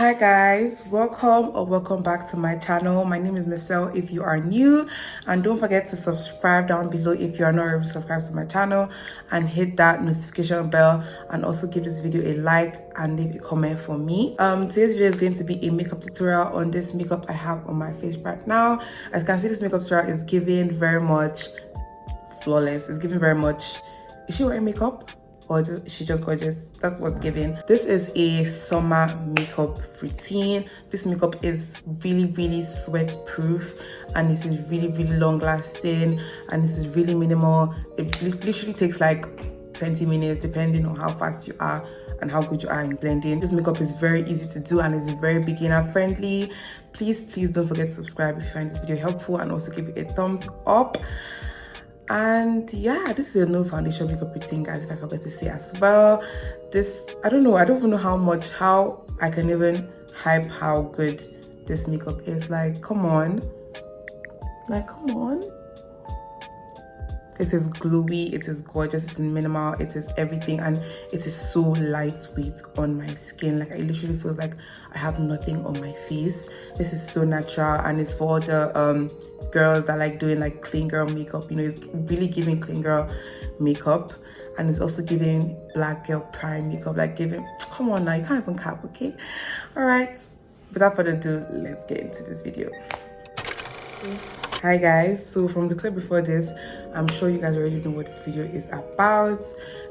Hi guys, welcome back to my channel. My name is Mesel if you are new, and don't forget to subscribe down below if you are not already subscribed to my channel, and hit that notification bell, and also give this video a like and leave a comment for me. Today's video is going to be a makeup tutorial on this makeup I have on my face right now. As you can see, this makeup tutorial is giving very much flawless. It's giving very much, is she wearing makeup? Or is she just gorgeous? That's what's given. This is a summer makeup routine. This makeup is really sweat proof, and it is really long lasting, and this is really minimal. It literally takes like 20 minutes depending on how fast you are and how good you are in blending. This makeup is very easy to do and is very beginner friendly. Please don't forget to subscribe if you find this video helpful, and also give it a thumbs up. And yeah, this is a no foundation makeup routine, guys, if I forgot to say as well. This, I don't even know how I can even hype how good this makeup is. Like, come on. It is glowy, it is gorgeous, it is minimal, it is everything, and it is so lightweight on my skin. Like, it literally feels like I have nothing on my face. This is so natural, and it's for all the girls that like doing like clean girl makeup. You know, it's really giving clean girl makeup, and it's also giving black girl prime makeup. Like, giving, come on now, you can't even cap. Okay, all right, without further ado, let's get into this video. Hi guys, so from the clip before this, I'm sure you guys already know what this video is about.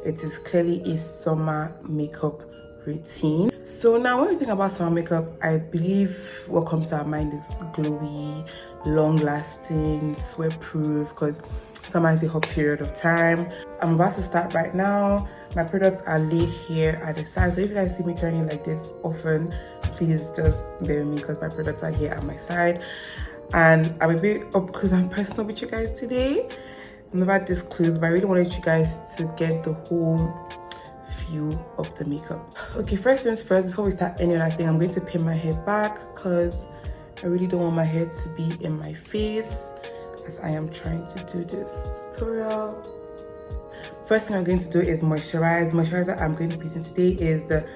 It is clearly a summer makeup routine. So now when we think about summer makeup, I believe what comes to our mind is glowy, long lasting, sweat proof, because summer is a hot period of time. I'm about to start right now. My products are laid here at the side, so if you guys see me turning like this often, please just bear with me because my products are here at my side. And I'm a bit up because I'm personal with you guys today. I'm never this close, but I really wanted you guys to get the whole view of the makeup. Okay, first things first, before we start any other thing, I'm going to pin my hair back because I really don't want my hair to be in my face as I am trying to do this tutorial. First thing I'm going to do is moisturize. Moisturizer I'm going to be using today is the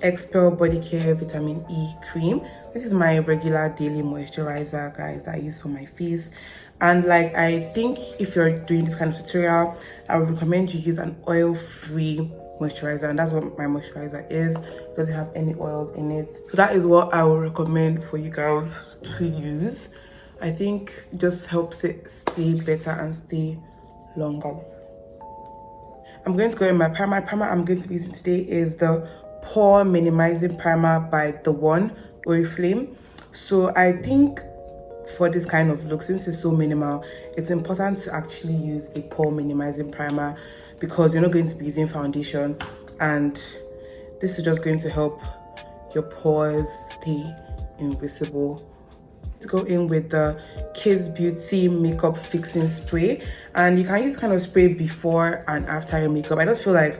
Eyebrow Body Care Vitamin E Cream. This is my regular daily moisturizer, guys, that I use for my face. And like, I think if you're doing this kind of tutorial, I would recommend you use an oil-free moisturizer, and that's what my moisturizer is. It doesn't have any oils in it, so that is what I would recommend for you guys to use. I think it just helps it stay better and stay longer. I'm going to go in my primer. Primer I'm going to be using today is the Pore Minimizing Primer by The One Oriflame. So I think for this kind of look, since it's so minimal, it's important to actually use a pore minimizing primer because you're not going to be using foundation, and this is just going to help your pores stay invisible. To go in with the Kiss Beauty Makeup Fixing Spray, and you can use this kind of spray before and after your makeup. I just feel like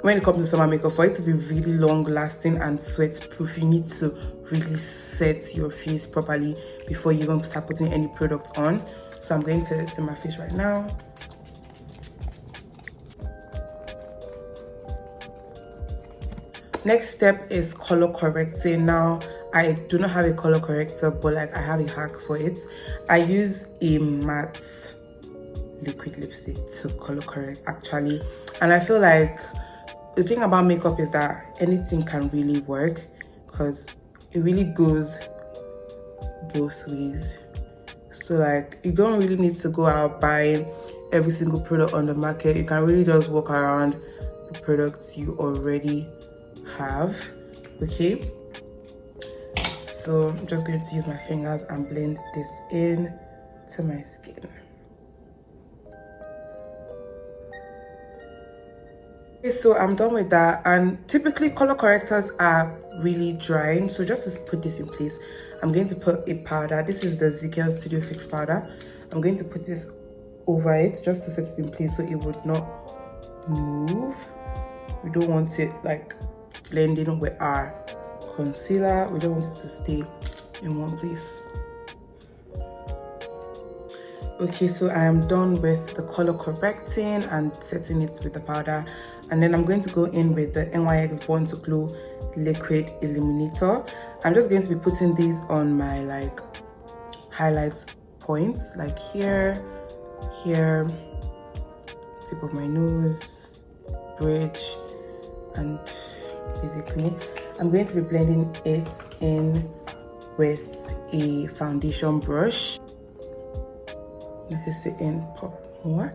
when it comes to summer makeup, for it to be really long lasting and sweat proof, you need to really set your face properly before you even start putting any product on. So I'm going to set my face right now. Next step is color correcting. Now, I do not have a color corrector, but like, I have a hack for it. I use a matte liquid lipstick to color correct actually, and I feel like the thing about makeup is that anything can really work because it really goes both ways. So like, you don't really need to go out buying every single product on the market. You can really just walk around the products you already have. Okay, so I'm just going to use my fingers and blend this in to my skin. Okay, so I'm done with that, and typically color correctors are really drying, so just to put this in place, I'm going to put a powder. This is the Ezekiel Studio Fix powder. I'm going to put this over it just to set it in place so it would not move. We don't want it like blending with our concealer. We don't want it to stay in one place. Okay, so I am done with the color correcting and setting it with the powder, and then I'm going to go in with the NYX Born to Glow liquid illuminator. I'm just going to be putting these on my like highlights points, like here, here, tip of my nose, bridge, and basically I'm going to be blending it in with a foundation brush. Let me sit in, pop more.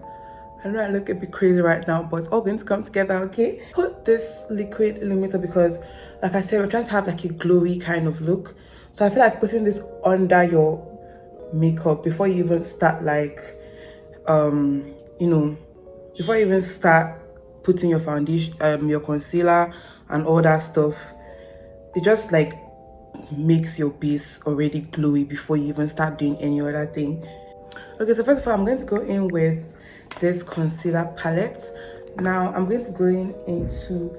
I know I look a bit crazy right now, but it's all going to come together, okay? Put this liquid illuminator because, like I said, we're trying to have like a glowy kind of look. So I feel like putting this under your makeup before you even start like, you know, before you even start putting your foundation, your concealer and all that stuff, it just like makes your base already glowy before you even start doing any other thing. Okay, so first of all, I'm going to go in with this concealer palette. Now I'm going to go into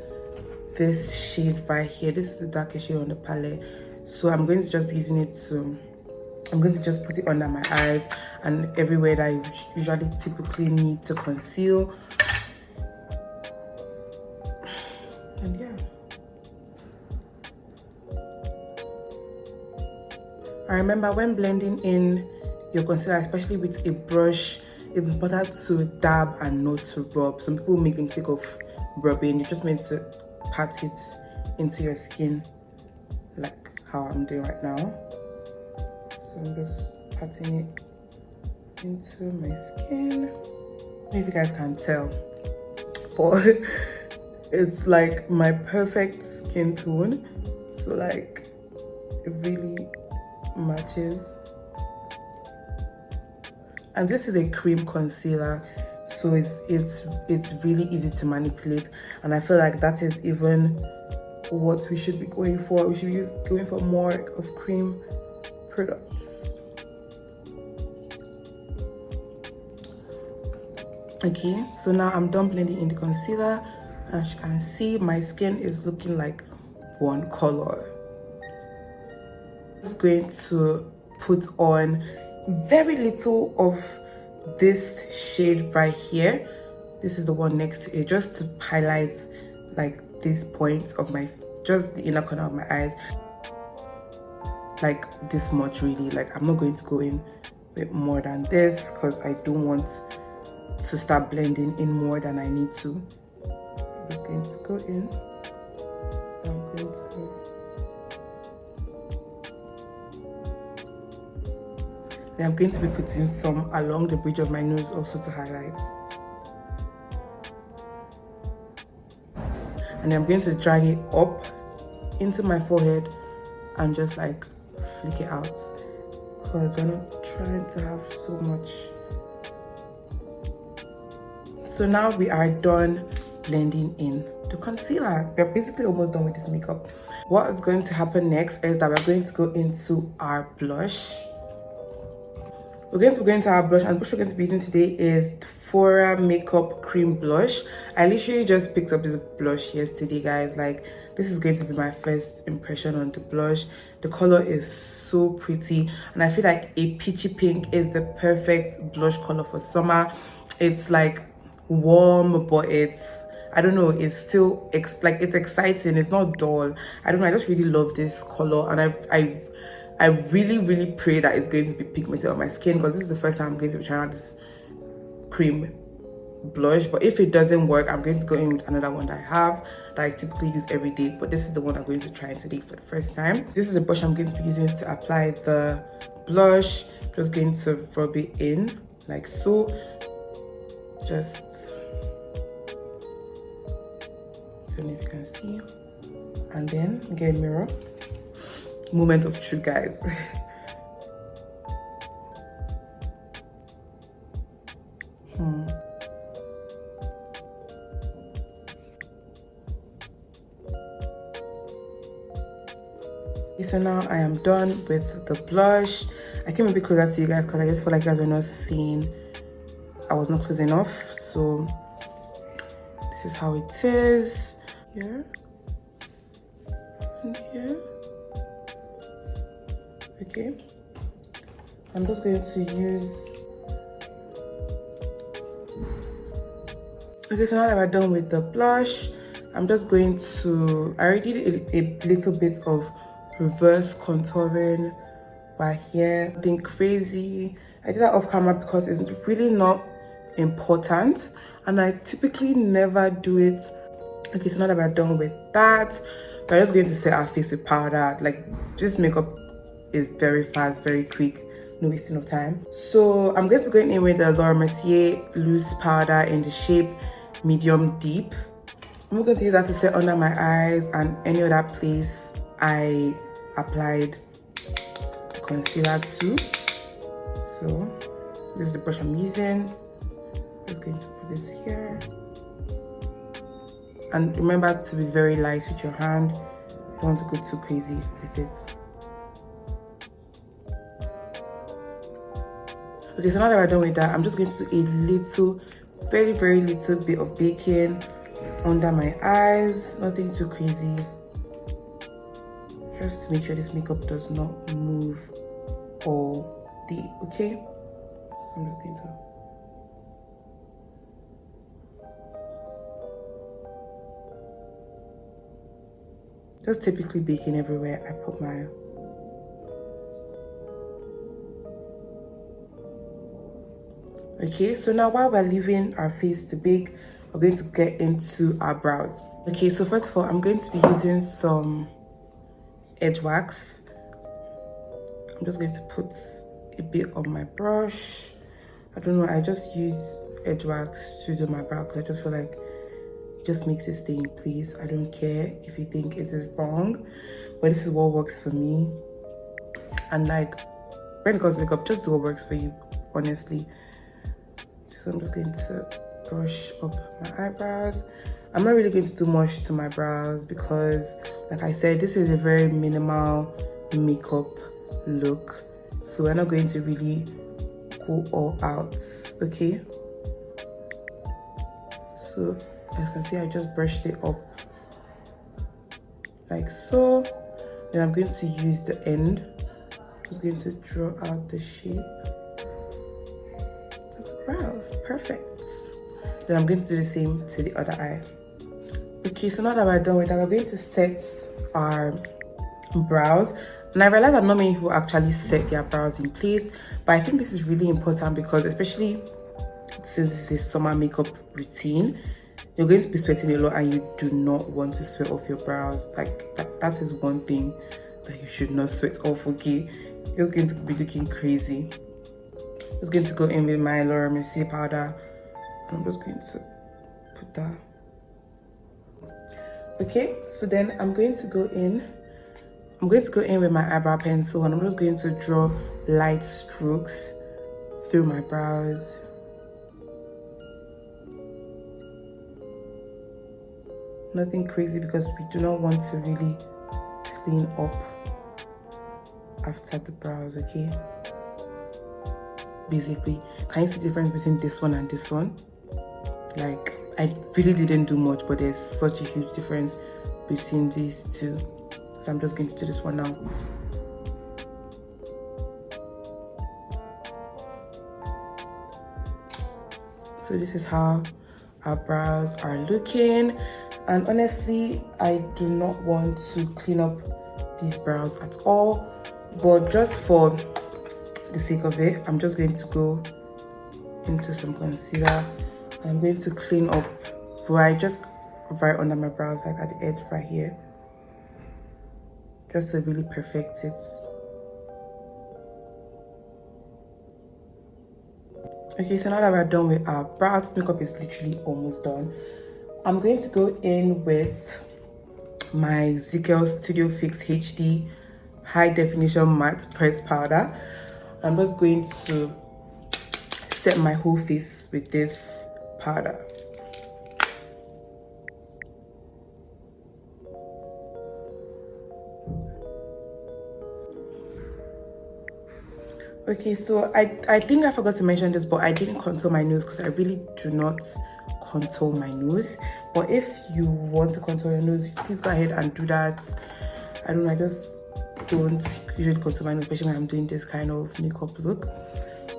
this shade right here. This is the darkest shade on the palette, so I'm going to just be using it to, I'm going to just put it under my eyes and everywhere that I usually typically need to conceal. And yeah, I remember when blending in your concealer, especially with a brush, it's important to dab and not to rub. Some people make the mistake of rubbing. You just meant to pat it into your skin, like how I'm doing right now. So I'm just patting it into my skin. I don't know if you guys can tell, but it's like my perfect skin tone. So like it really matches. And this is a cream concealer, so it's really easy to manipulate, and I feel like that is even what we should be going for. We should be going for more of cream products. Okay, so now I'm done blending in the concealer. As you can see, my skin is looking like one color. I'm just going to put on very little of this shade right here. This is the one next to it, just to highlight like these points of my, just the inner corner of my eyes, like this much really. Like I'm not going to go in with more than this because I don't want to start blending in more than I need to. So I'm just going to go in. I'm going to, then I'm going to be putting some along the bridge of my nose also to highlight. And then I'm going to drag it up into my forehead and just like flick it out, because we're not trying to have so much. So now we are done blending in the concealer. We're basically almost done with this makeup. What is going to happen next is that we're going to go into our blush. We're going to go into our blush, and the blush we're going to be using today is Fora Makeup Cream Blush. I literally just picked up this blush yesterday, guys. Like, this is going to be my first impression on the blush. The color is so pretty, and I feel like a peachy pink is the perfect blush color for summer. It's like warm, but it's, I don't know, it's still like it's exciting. It's not dull. I don't know, I just really love this color, and I really pray that it's going to be pigmented on my skin, because this is the first time I'm going to be trying out this cream blush. But if it doesn't work, I'm going to go in with another one that I have that I typically use every day, but this is the one I'm going to try today for the first time. This is a brush I'm going to be using to apply the blush. Just going to rub it in like so. Just, I don't know if you can see, and then get a mirror. Moment of truth, guys. So now I am done with the blush. I came a bit closer to you guys because I just feel like you guys were not seeing, I was not close enough. So this is how it is. Here and here. Okay, I'm just going to use, okay, so now that we're done with the blush, I'm just going to, I already did a little bit of reverse contouring right here. Nothing crazy. I did that off camera because it's really not important, and I typically never do it. Okay, so now that we're done with that, we're just going to set our face with powder. Like, this makeup is very fast, very quick, no wasting of time. So I'm going to be going in with the Laura Mercier loose powder in the shape medium deep. I'm going to use that to set under my eyes and any other place I applied concealer to. So this is the brush I'm using. Just going to put this here. And remember to be very light with your hand. You don't want to go too crazy with it. Okay, so now that we're done with that, I'm just going to do a little, very, very little bit of baking under my eyes. Nothing too crazy. Just to make sure this makeup does not move all day, okay? So I'm just going to just typically baking everywhere I put my okay. So now while we're leaving our face to bake, we're going to get into our brows. Okay, so first of all, I'm going to be using some edge wax. I'm just going to put a bit on my brush. I don't know, I just use edge wax to do my brow because I just feel like it just makes it stay in place. I don't care if you think it is wrong, but this is what works for me. And like, when it comes to makeup, just do what works for you, honestly. So I'm just going to brush up my eyebrows. I'm not really going to do much to my brows because, like I said, this is a very minimal makeup look. So we're not going to really go all out, okay? So as you can see, I just brushed it up like so. Then I'm going to use the end. I'm just going to draw out the shape. Brows, perfect. Then I'm going to do the same to the other eye. Okay, so now that we're done with that, we're going to set our brows. And I realized that not many people actually set their brows in place, but I think this is really important because, especially since this is a summer makeup routine, you're going to be sweating a lot and you do not want to sweat off your brows. Like that is one thing that you should not sweat off, okay? You're going to be looking crazy. I'm just going to go in with my Laura Mercier powder. I'm just going to put that. Okay, so then I'm going to go in with my eyebrow pencil, and I'm just going to draw light strokes through my brows. Nothing crazy because we do not want to really clean up after the brows, okay? Basically, can you see the difference between this one and this one? Like, I really didn't do much, but there's such a huge difference between these two. So I'm just going to do this one now. So this is how our brows are looking, and honestly, I do not want to clean up these brows at all, but just for the sake of it, I'm just going to go into some concealer and I'm going to clean up right under my brows, like at the edge right here, just to really perfect it. Okay, so now that we're done with our brows, makeup is literally almost done. I'm going to go in with my Zigel Studio Fix HD High Definition Matte Pressed Powder. I'm just going to set my whole face with this powder. Okay, so I think I forgot to mention this, but I didn't contour my nose because I really do not contour my nose. But if you want to contour your nose, please go ahead and do that. I don't know, I just don't usually contour my nose, especially when I'm doing this kind of makeup look.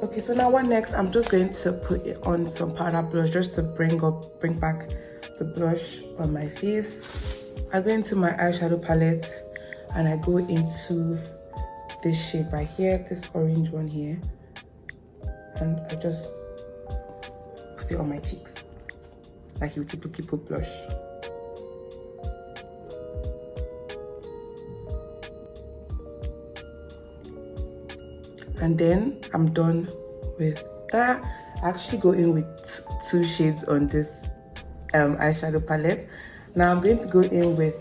Okay, so now what next? I'm just going to put it on some powder blush just to bring back the blush on my face. I go into my eyeshadow palette and I go into this shade right here, this orange one here, and I just put it on my cheeks like you would typically put blush. And then I'm done with that. I actually go in with two shades on this eyeshadow palette. Now I'm going to go in with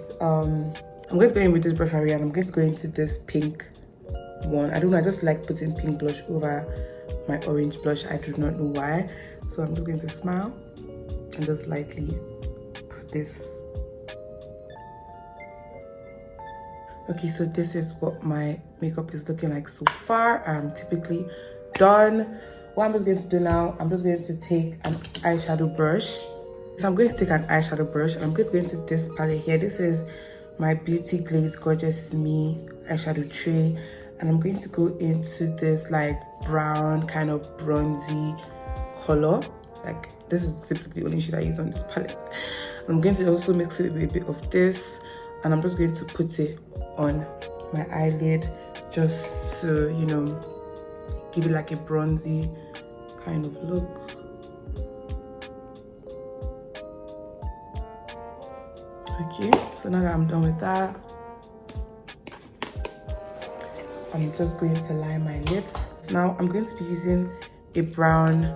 this brush area, and I'm going to go into this pink one. I don't know, I just like putting pink blush over my orange blush. I do not know why. So I'm just going to smile and just lightly put this. Okay, so this is what my makeup is looking like so far. I'm typically done. What I'm just going to do now, I'm just going to take an eyeshadow brush. So I'm going to take an eyeshadow brush and I'm going to go into this palette here. This is my Beauty Glaze Gorgeous Me eyeshadow tray. And I'm going to go into this like brown kind of bronzy color. Like this is typically the only shade I use on this palette. I'm going to also mix it with a bit of this, and I'm just going to put it on my eyelid just to, you know, give it like a bronzy kind of look. Okay, so now that I'm done with that, I'm just going to line my lips. So now I'm going to be using a brown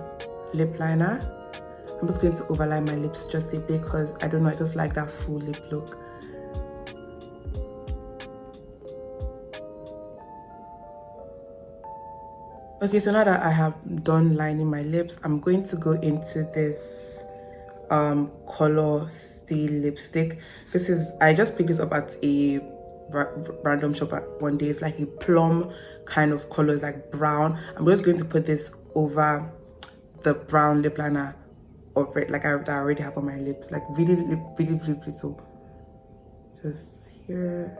lip liner. I'm just going to overline my lips just a bit because I don't know, I just like that full lip look. Okay, so now that I have done lining my lips, I'm going to go into this color Stay lipstick. This is, I just picked this up at a random shop at one day. It's like a plum kind of color, it's like brown. I'm just going to put this over the brown lip liner of it, like I already have on my lips, like really little, just here.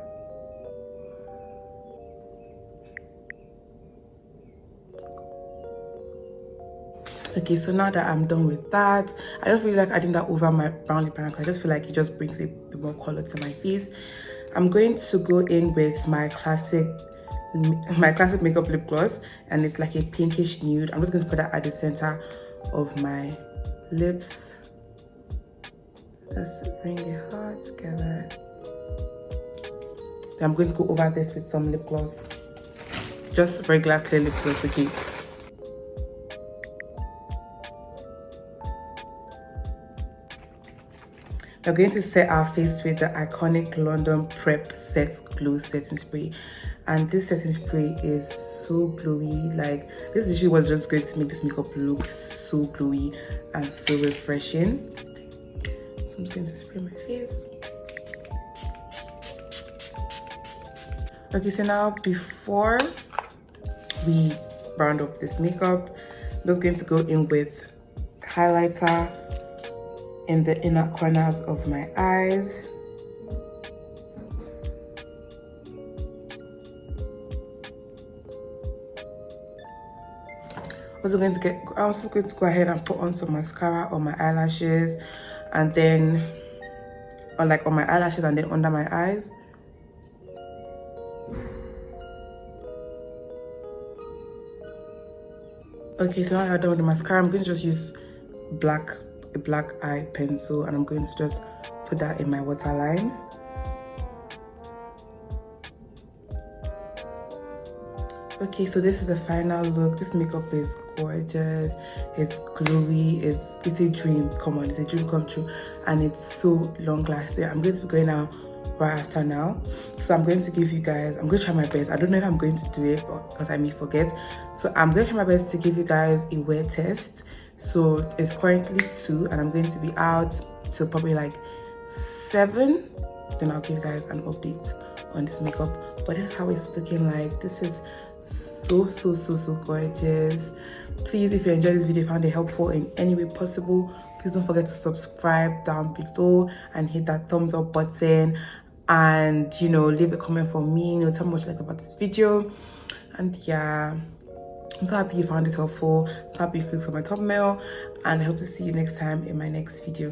Okay, so now that I'm done with that, I just really like adding that over my brown lip liner because I just feel like it just brings a bit more color to my face. I'm going to go in with my classic makeup lip gloss, and it's like a pinkish nude. I'm just going to put that at the center of my lips. Let's bring it hard together. Then I'm going to go over this with some lip gloss, just regular clear lip gloss, okay? We're going to set our face with the iconic London Prep Set Glow setting spray, and this setting spray is so glowy. Like, this issue was just going to make this makeup look so glowy and so refreshing. So I'm just going to spray my face. Okay, so now before we round up this makeup, I'm just going to go in with highlighter in the inner corners of my eyes. I'm also going to go ahead and put on some mascara on my eyelashes, and then on my eyelashes and then under my eyes. Okay, so now I'm done with the mascara. I'm going to just use a black eye pencil, and I'm going to just put that in my waterline. Okay, so this is the final look. This makeup is gorgeous, it's glowy, it's a dream. Come on, it's a dream come true, and it's so long lasting. I'm going to be going out right after now, so I'm going to give you guys, I'm going to try my best. I don't know if I'm going to do it because I may forget, so I'm going to try my best to give you guys a wear test. So it's currently 2 and I'm going to be out till probably like 7. Then I'll give you guys an update on this makeup. But this is how it's looking like. This is so gorgeous. Please, if you enjoyed this video, found it helpful in any way possible, please don't forget to subscribe down below and hit that thumbs up button, and you know, leave a comment for me, you know, tell me what you like about this video. And yeah, I'm so happy you found this helpful. I'm so happy you clicked on my thumbnail, and I hope to see you next time in my next video.